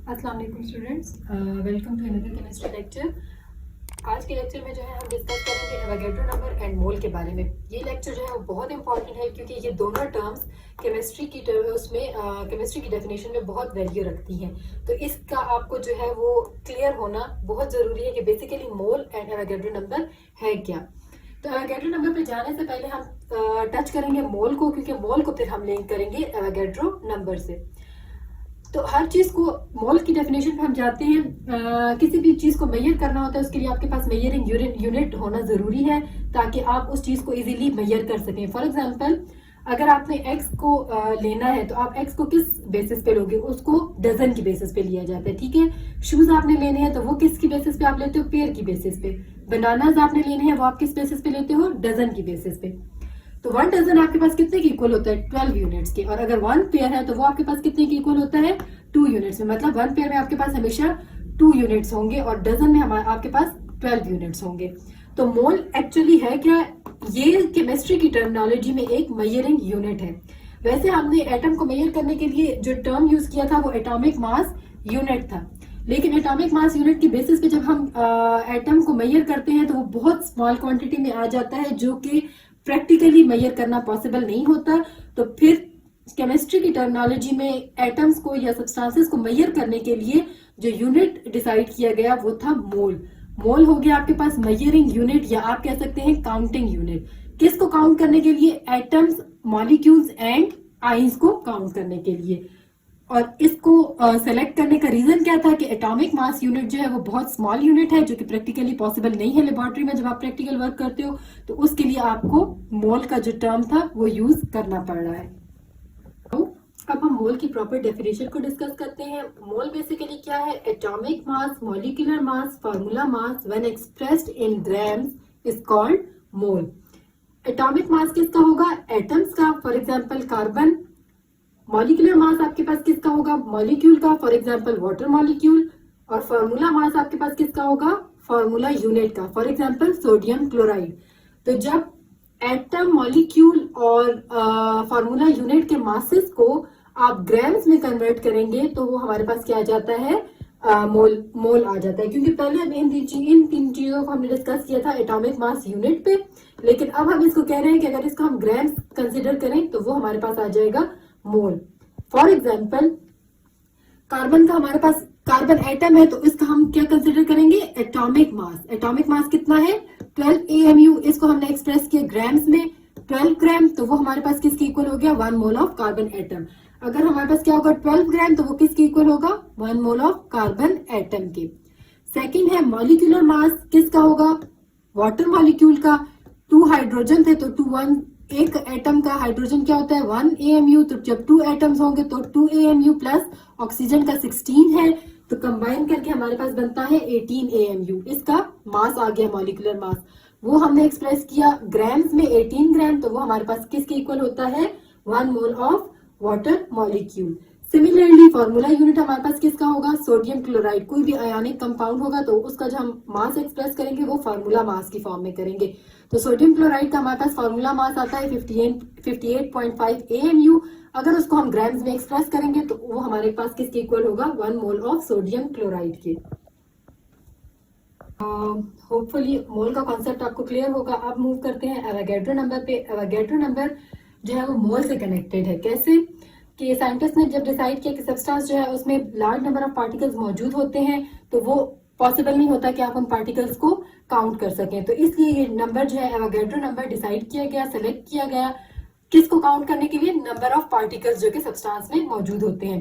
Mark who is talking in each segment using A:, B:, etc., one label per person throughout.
A: अस्सलाम वालेकुम students, welcome to another chemistry lecture. आज के लेक्चर में जो है हम डिस्कस करेंगे एवोगैड्रो नंबर एंड मोल के बारे में। ये लेक्चर जो है वो बहुत इंपॉर्टेंट है क्योंकि ये दोनों टर्म्स केमिस्ट्री की केमिस्ट्री की डेफिनेशन में बहुत वैल्यू रखती हैं। तो इसका आपको जो है वो क्लियर होना बहुत ज़रूरी है कि basically mole and Avogadro number है क्या। तो एवोगैड्रो नंबर पे जाने से पहले हम टच करेंगे मोल को, क्योंकि मोल को फिर हम लिंक करेंगे एवोगैड्रो नंबर से। तो हर चीज को मोल की डेफिनेशन पे हम जाते हैं। किसी भी चीज को मेजर करना होता है उसके लिए आपके पास मेजरिंग यूनिट होना जरूरी है ताकि आप उस चीज को इजीली मेजर कर सकें। फॉर एग्जांपल, अगर आपने एक्स को लेना है तो आप एक्स को किस बेसिस पे लोगे? उसको डजन की बेसिस पे लिया जाता है, ठीक है। शूज आपने लेने हैं तो वो किसकी बेसिस पे आप लेते हो? पेयर की बेसिस पे। बनानाज आपने लेने हैं वो आप किस बेसिस पे लेते हो? डजन की बेसिस पे। तो 1 डजन आपके पास कितने की इक्वल होता है? 12 यूनिट्स के। और अगर 1 पेयर है तो वो आपके पास कितने की इक्वल होता है? 2 यूनिट्स में। मतलब 1 पेयर में आपके पास हमेशा 2 यूनिट्स होंगे और डजन में आपके पास 12 यूनिट्स होंगे। तो मोल एक्चुअली है क्या? ये केमिस्ट्री की टर्मिनोलॉजी में एक मेजरिंग यूनिट है। वैसे हमने एटम को मेजर करने के लिए जो टर्म यूज किया था वो एटॉमिक मास यूनिट था, लेकिन एटॉमिक मास यूनिट की बेसिस पे जब हम एटम को मेजर करते हैं तो वो बहुत स्मॉल क्वांटिटी में आ जाता है जो कि प्रैक्टिकली मेजर करना पॉसिबल नहीं होता। तो फिर केमिस्ट्री की टर्मिनोलॉजी में एटम्स को या सब्सटेंसेस को मेजर करने के लिए जो यूनिट डिसाइड किया गया वो था मोल। मोल हो गया आपके पास मेजरिंग यूनिट, या आप कह सकते हैं काउंटिंग यूनिट। किसको काउंट करने के लिए? एटम्स, मॉलिक्यूल्स एंड आइंस को काउंट करने के लिए। और इसको सेलेक्ट करने का रीजन क्या था कि एटॉमिक मास यूनिट जो है वो बहुत स्मॉल यूनिट है जो कि प्रैक्टिकली पॉसिबल नहीं है लेबोरेटरी में। जब आप प्रैक्टिकल वर्क करते हो तो उसके लिए आपको मोल का जो टर्म था वो यूज करना पड़ रहा है। तो अब हम मोल की प्रॉपर डेफिनेशन को डिस्कस करते हैं। मोल बेसिकली क्या है? Atomic mass, molecular mass, formula mass when expressed in grams is called mole. Atomic mass किसका होगा? एटम्स का, for example carbon. Molecular mass आपके पास किसका होगा? मॉलिक्यूल का, फॉर एग्जांपल वाटर मॉलिक्यूल। और फार्मूला मास आपके पास किसका होगा? फार्मूला यूनिट का, फॉर एग्जांपल सोडियम क्लोराइड। तो जब एटम, मॉलिक्यूल और फार्मूला यूनिट के मासेस को आप ग्राम्स में कन्वर्ट करेंगे तो वो हमारे पास क्या आ जाता है? मोल आ जाता है। क्योंकि पहले इन तीन चीजों को हमने डिस्कस किया था एटॉमिक मास यूनिट पे, लेकिन अब हम इसको कह रहे हैं कि अगर इसको हम ग्राम्स कंसिडर करें तो वो हमारे पास आ जाएगा मोल। फॉर एग्जाम्पल, कार्बन का हमारे पास कार्बन एटम है तो इसका हम क्या कंसिडर करेंगे? Atomic mass. एटॉमिक मास कितना है? 12 AMU। इसको हमने एक्सप्रेस किया ग्राम्स में, 12 ग्राम। तो वो हमारे पास किसके इक्वल हो गया? 1 मोल ऑफ कार्बन एटम। अगर हमारे पास क्या होगा? 12 ग्राम, तो वो किसके इक्वल होगा? 1 मोल ऑफ कार्बन एटम के। सेकेंड है मॉलिक्यूलर मास, किसका होगा? वाटर मॉलिक्यूल का। 2 हाइड्रोजन थे तो 1 एक एटम का हाइड्रोजन क्या होता है? 1 AMU। तो जब 2 एटम्स होंगे तो 2 AMU प्लस ऑक्सीजन का 16 है, तो कंबाइन करके हमारे पास बनता है 18 AMU। इसका मास आ गया मॉलिक्यूलर मास। वो हमने एक्सप्रेस किया ग्राम्स में, 18 ग्राम। तो वो हमारे पास किसके इक्वल होता है? 1 mole of water molecule. Similarly formula unit हमारे पास किसका होगा? Sodium chloride. कोई भी आयोनिक कंपाउंड होगा तो उसका जो हम मास एक्सप्रेस करेंगे वो फार्मूला मास की फॉर्म में करेंगे। तो सोडियम क्लोराइड का हमारे पास फार्मूला मास आता है 58.5 AMU। अगर उसको हम ग्राम्स में एक्सप्रेस करेंगे तो वो हमारे पास किसके इक्वल होगा? 1 मोल ऑफ सोडियम क्लोराइड के। होपफुली मोल का कॉन्सेप्ट आपको क्लियर होगा। अब मूव करते हैं एवोगैड्रो नंबर पे। एवोगैड्रो नंबर जो है वो मोल से कनेक्टेड है। कैसे? कि साइंटिस्ट ने जब डिसाइड किया कि सब्सटेंस जो है उसमें लार्ज नंबर ऑफ पार्टिकल्स मौजूद होते हैं तो वो पॉसिबल नहीं होता कि आप उन पार्टिकल्स को काउंट कर सकें। तो इसलिए ये नंबर जो है एवोगैड्रो नंबर डिसाइड किया गया, सेलेक्ट किया गया। किसको काउंट करने के लिए? नंबर ऑफ पार्टिकल्स जो कि सब्सटेंस में मौजूद होते हैं।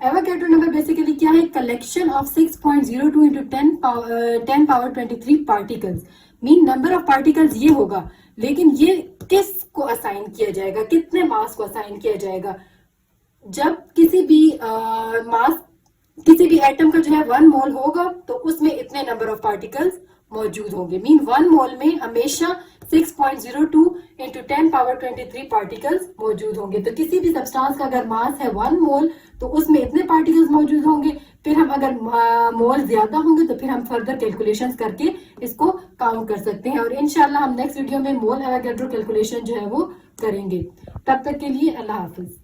A: एवोगैड्रो नंबर बेसिकली क्या है? Collection of 6.02 into 10 power 23 particles. Mean number of particles ये होगा, लेकिन ये किसको असाइन किया जाएगा? कितने मास को असाइन किया जाएगा? जब किसी भी मास, किसी भी एटम का जो है 1 मोल होगा तो उसमें इतने नंबर ऑफ पार्टिकल्स मौजूद होंगे। मीन 1 मोल में हमेशा 6.02 इंटू 10 पावर 23 पार्टिकल्स मौजूद होंगे। तो किसी भी सब्सटेंस का अगर मास है 1 मोल तो उसमें इतने पार्टिकल्स मौजूद होंगे। फिर हम अगर मोल ज्यादा होंगे तो फिर हम फर्दर कैलकुलेशंस करके इसको काउंट कर सकते हैं। और इंशाल्लाह हम नेक्स्ट वीडियो में मोल एवोगैड्रो कैलकुलेशन जो है वो करेंगे। तब तक के लिए अल्लाह हाफिज।